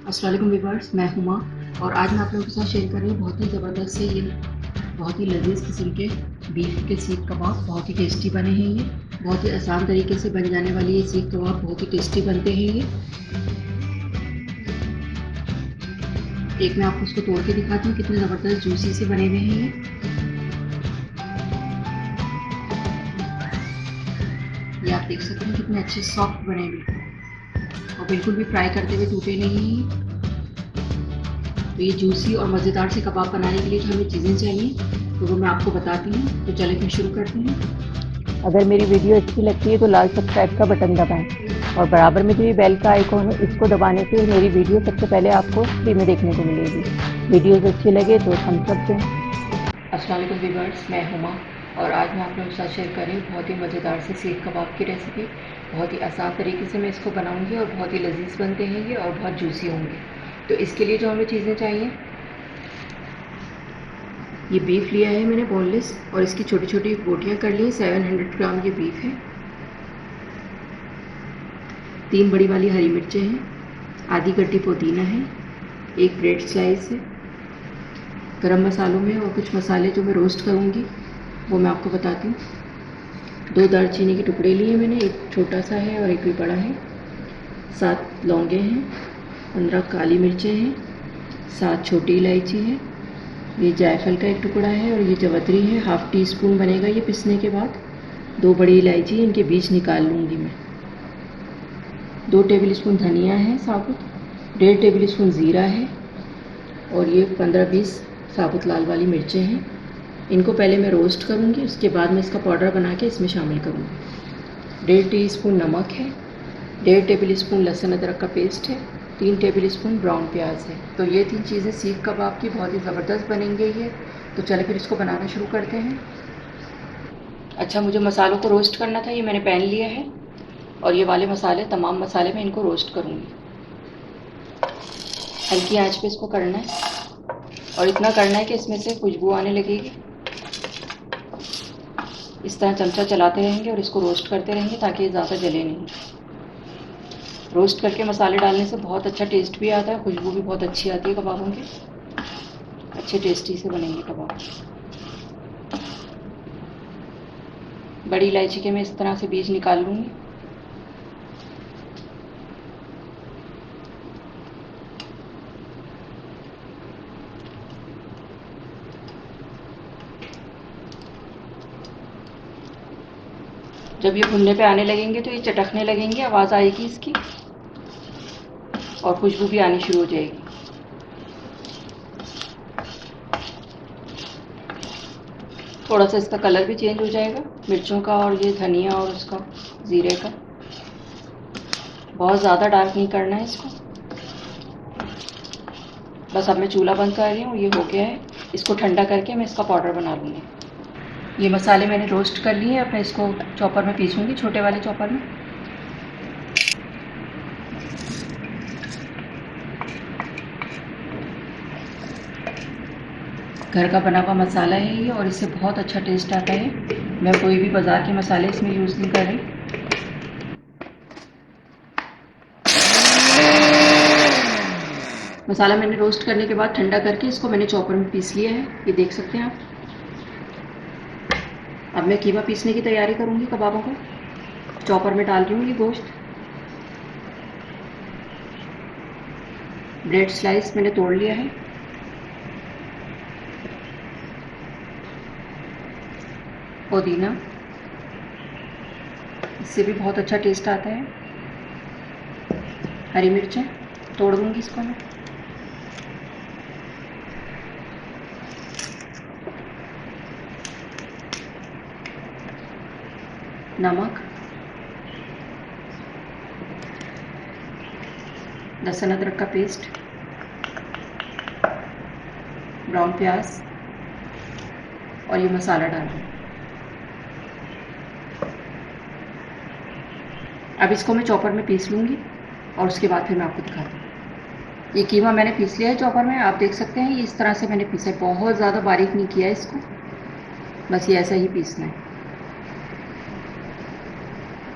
अस्सलाम वालेकुम व्यूअर्स, मैं हुमा और आज मैं आप लोगों के साथ शेयर कर रही हूँ बहुत ही ज़बरदस्त से ये बहुत ही लजीज किस्म के बीफ के सीख कबाब। बहुत ही टेस्टी बने हैं ये, बहुत ही आसान तरीके से बन जाने वाली ये सीख कबाब बहुत ही टेस्टी बनते हैं ये। एक मैं आपको उसको तोड़ के दिखाती हूँ, कितने ज़बरदस्त जूसी से बने हुए हैं ये आप देख सकते हैं कितने अच्छे सॉफ्ट बने हुए और बिल्कुल भी फ्राई करते हुए टूटे नहीं हैं। तो ये जूसी और मज़ेदार से कबाब बनाने के लिए जो हमें चीज़ें चाहिए तो वो मैं आपको बताती हूँ। तो चलिए फिर शुरू करते हैं। अगर मेरी वीडियो अच्छी लगती है तो लाल सब्सक्राइब का बटन दबाएं और बराबर में जो ये बेल का आइकॉन है इसको दबाने से मेरी वीडियो सबसे पहले आपको फ्री में देखने को मिलेगी। वीडियोस अच्छी लगे तो थम्स अप दें। अस्सलाम वालेकुम व्यूअर्स, मैं हुमा और आज मैं आप लोगों के साथ शेयर कर रही हूँ बहुत ही मज़ेदार से सीख कबाब की रेसिपी। बहुत ही आसान तरीके से मैं इसको बनाऊंगी और बहुत ही लजीज बनते हैं ये और बहुत जूसी होंगे। तो इसके लिए जो हमें चीज़ें चाहिए, ये बीफ लिया है मैंने बोनलेस और इसकी छोटी छोटी बोटियाँ कर ली। 700 ग्राम ये बीफ है। 3 बड़ी वाली हरी मिर्चें हैं, आधी गड्डी पुदीना है, एक ब्रेड स्लाइस है। गरम मसालों में और कुछ मसाले जो मैं रोस्ट करूँगी वो मैं आपको बताती हूँ। 2 दालचीनी के टुकड़े लिए मैंने, एक छोटा सा है और एक भी बड़ा है। 7 लौंगे हैं, 15 काली मिर्चें हैं, 7 छोटी इलायची है, ये जायफल का एक टुकड़ा है और ये जवतरी है। हाफ़ टी स्पून बनेगा ये पिसने के बाद। 2 बड़ी इलायची, इनके बीज निकाल लूँगी मैं। 2 टेबल स्पून धनिया है साबुत, 1.5 टेबल स्पून ज़ीरा है और ये 15-20 साबुत लाल वाली मिर्चें हैं। इनको पहले मैं रोस्ट करूँगी, उसके बाद मैं इसका पाउडर बना के इसमें शामिल करूँगी। 1.5 टीस्पून नमक है, 1.5 टेबल स्पून लहसुन अदरक का पेस्ट है, 3 टेबल स्पून ब्राउन प्याज है। तो ये 3 चीज़ें सीख कबाब की बहुत ही ज़बरदस्त बनेंगे ये। तो चलिए फिर इसको बनाना शुरू करते हैं। अच्छा, मुझे मसालों को रोस्ट करना था, ये मैंने पैन लिया है और ये वाले मसाले, तमाम मसाले मैं इनको रोस्ट करूँगी। हल्की आंच पे इसको करना है और इतना करना है कि इसमें से खुशबू आने लगेगी। इस तरह चमचा चलाते रहेंगे और इसको रोस्ट करते रहेंगे ताकि ये ज़्यादा जले नहीं। रोस्ट करके मसाले डालने से बहुत अच्छा टेस्ट भी आता है, खुशबू भी बहुत अच्छी आती है कबाबों की। अच्छे टेस्टी से बनेंगे कबाब। बड़ी इलायची के मैं इस तरह से बीज निकाल लूँगी। जब ये भुनने पे आने लगेंगे तो ये चटकने लगेंगे, आवाज़ आएगी इसकी और खुशबू भी आनी शुरू हो जाएगी। थोड़ा सा इसका कलर भी चेंज हो जाएगा मिर्चों का और ये धनिया और उसका ज़ीरे का। बहुत ज़्यादा डार्क नहीं करना है इसको। बस अब मैं चूल्हा बंद कर रही हूँ, ये हो गया है। इसको ठंडा करके मैं इसका पाउडर बना लूँगी। ये मसाले मैंने रोस्ट कर लिए, अब मैं इसको चॉपर में पीसूँगी, छोटे वाले चॉपर में। घर का बना हुआ मसाला है ये और इससे बहुत अच्छा टेस्ट आता है। मैं कोई भी बाज़ार के मसाले इसमें यूज़ नहीं कर रही। मसाला मैंने रोस्ट करने के बाद ठंडा करके इसको मैंने चॉपर में पीस लिया है, ये देख सकते हैं आप। अब मैं कीमा पीसने की तैयारी करूँगी कबाबों को। चॉपर में डाल रही हूँ ये गोश्त। ब्रेड स्लाइस मैंने तोड़ लिया है। पुदीना, इससे भी बहुत अच्छा टेस्ट आता है। हरी मिर्चें तोड़ दूँगी इसको मैं। नमक, लहसुन अदरक का पेस्ट, ब्राउन प्याज और ये मसाला डाल दूँ। अब इसको मैं चॉपर में पीस लूँगी और उसके बाद फिर मैं आपको दिखाती हूँ। ये कीमा मैंने पीस लिया है चॉपर में, आप देख सकते हैं। ये इस तरह से मैंने पीसा है, बहुत ज़्यादा बारीक नहीं किया है इसको, बस ये ऐसा ही पीसना है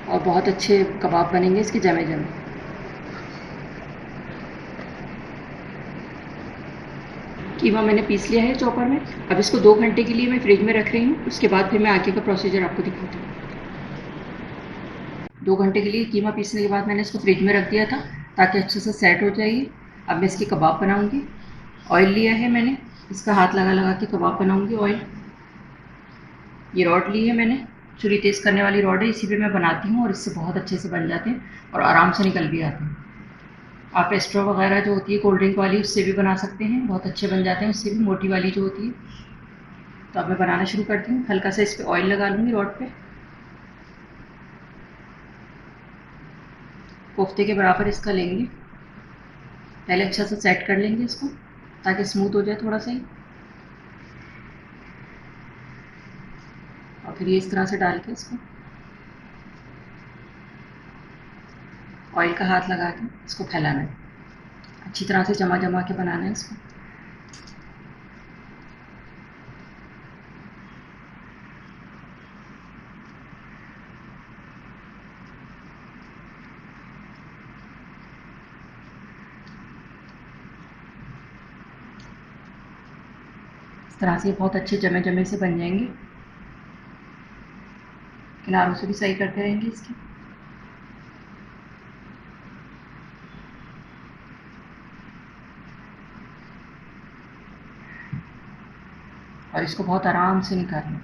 और बहुत अच्छे कबाब बनेंगे इसके जमे जमे। कीमा मैंने पीस लिया है चॉपर में। अब इसको 2 घंटे के लिए मैं फ्रिज में रख रही हूँ। उसके बाद फिर मैं आगे का प्रोसीजर आपको दिखाती हूँ। 2 घंटे के लिए कीमा पीसने के बाद मैंने इसको फ्रिज में रख दिया था ताकि अच्छे से सेट हो जाएगी। अब मैं इसके कबाब बनाऊँगी। ऑयल लिया है मैंने, इसका हाथ लगा लगा के कबाब बनाऊँगी। ऑयल, ये रॉड ली है मैंने, छुरी तेज़ करने वाली रॉड है, इसी पे मैं बनाती हूँ और इससे बहुत अच्छे से बन जाते हैं और आराम से निकल भी आते हैं। आप स्ट्रॉ वगैरह जो होती है कोल्ड ड्रिंक वाली, उससे भी बना सकते हैं, बहुत अच्छे बन जाते हैं उससे भी, मोटी वाली जो होती है। तो अब मैं बनाना शुरू करती हूँ। हल्का सा इस पर ऑयल लगा लूँगी रॉड पे। कोफ्ते के बराबर इसका लेंगे। पहले अच्छा सा सेट कर लेंगे इसको ताकि स्मूथ हो जाए थोड़ा सा ही। और फिर ये इस तरह से डाल के इसको ऑयल का हाथ लगा के इसको फैलाना है। अच्छी तरह से जमा जमा के बनाना है इसको। इस तरह से बहुत अच्छे जमे जमे से बन जाएंगे। किनारों से भी सही करते रहेंगे इसकी। और इसको बहुत आराम से निकालना।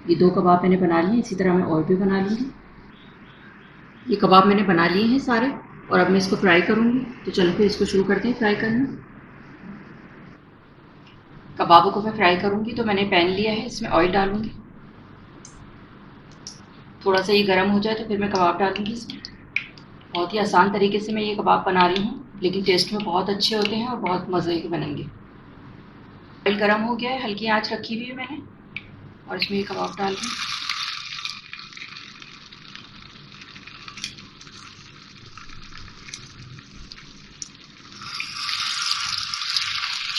ये 2 कबाब मैंने बना लिए, इसी तरह मैं और भी बना लूँगी। ये कबाब मैंने बना लिए हैं सारे और अब मैं इसको फ्राई करूँगी। तो चलो फिर इसको शुरू करते हैं फ्राई करना। कबाबों को मैं फ्राई करूँगी तो मैंने पैन लिया है, इसमें ऑयल डालूँगी। थोड़ा सा ये गर्म हो जाए तो फिर मैं कबाब डालूँगी इसमें। बहुत ही आसान तरीके से मैं ये कबाब बना रही हूँ, लेकिन टेस्ट में बहुत अच्छे होते हैं और बहुत मज़े के बनेंगे। ऑयल गर्म हो गया है, हल्की आँच रखी हुई है मैंने और इसमें ये कबाब डाल दूँ।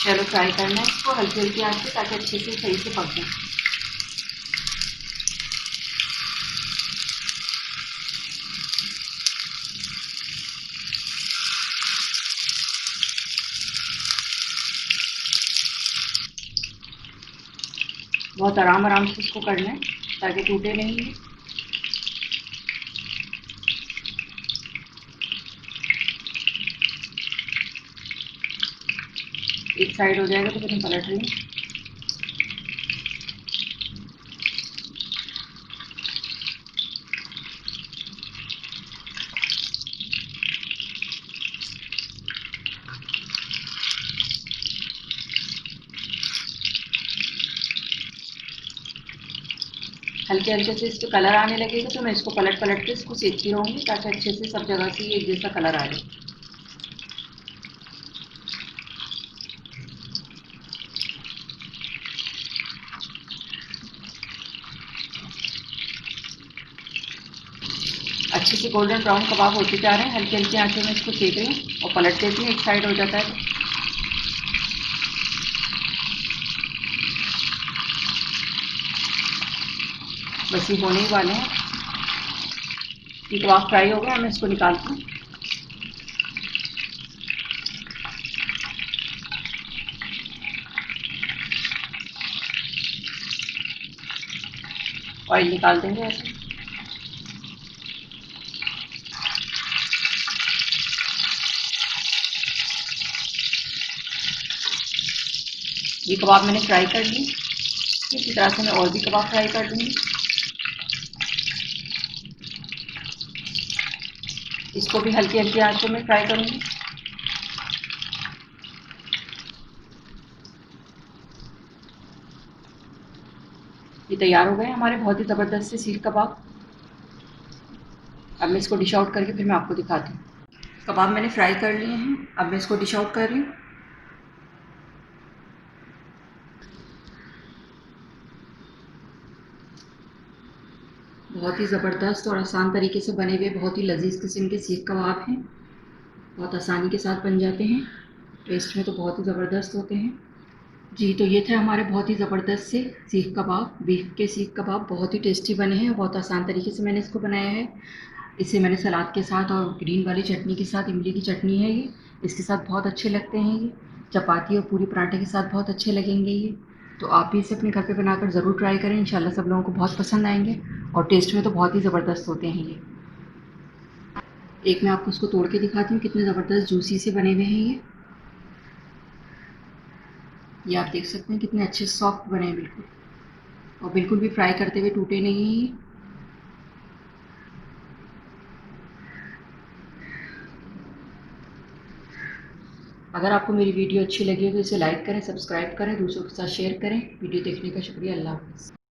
चलो फ्राई करना है इसको हल्की हल्की आँच पे ताकि अच्छे से सही से पक जाए। बहुत आराम आराम से इसको करना है ताकि टूटे नहीं ये। एक साइड हो जाएगा तो फिर हम पलट रही हूँ। हल्के हल्के से इसको कलर आने लगेगा तो मैं इसको पलट पलट के इसको सेकती रहूँगी ताकि अच्छे से सब जगह से ये एक जैसा कलर आ जाए। अच्छे से गोल्डन ब्राउन कबाब होते जा रहे हैं, हल्की हल्की आंचों में इसको सेक रही हूँ और पलट देती हूँ। एक साइड हो जाता है तो बस ये होने ही वाले हैं। ये कबाब फ्राई हो गया, मैं इसको निकालती हूँ। ऑयल निकाल देंगे ऐसे। ये कबाब मैंने फ्राई कर ली। इसी तरह से मैं और भी कबाब फ्राई कर दूँगी। इसको भी हल्की हल्की आंचों में फ्राई करूँगी। ये तैयार हो गए हमारे बहुत ही ज़बरदस्त से सीख कबाब। अब मैं इसको डिश आउट करके फिर मैं आपको दिखाती हूँ। कबाब मैंने फ्राई कर लिए हैं, अब मैं इसको डिश आउट कर रही हूँ। बहुत ही ज़बरदस्त और आसान तरीके से बने हुए बहुत ही लजीज किस्म के सीख कबाब हैं। बहुत आसानी के साथ बन जाते हैं। टेस्ट में तो बहुत ही ज़बरदस्त होते हैं। जी, तो ये थे हमारे बहुत ही ज़बरदस्त से सीख कबाब, बीफ के सीख कबाब बहुत ही टेस्टी बने हैं। बहुत आसान तरीके से मैंने इसको बनाया है। इसे मैंने सलाद के साथ और ग्रीन वाली चटनी के साथ, इमली की चटनी है ये, इसके साथ बहुत अच्छे लगते हैं ये। चपाती और पूरी पराठे के साथ बहुत अच्छे लगेंगे ये। तो आप भी इसे अपने घर पे बनाकर ज़रूर ट्राई करें, इंशाल्लाह सब लोगों को बहुत पसंद आएंगे और टेस्ट में तो बहुत ही ज़बरदस्त होते हैं ये। एक मैं आपको इसको तोड़ के दिखाती हूँ, कितने ज़बरदस्त जूसी से बने हुए हैं ये आप देख सकते हैं कितने अच्छे सॉफ्ट बने हैं बिल्कुल, और बिल्कुल भी फ्राई करते हुए टूटे नहीं हैं ये। अगर आपको मेरी वीडियो अच्छी लगी हो तो इसे लाइक करें, सब्सक्राइब करें, दूसरों के साथ शेयर करें। वीडियो देखने का शुक्रिया। अल्लाह हाफ़िज़।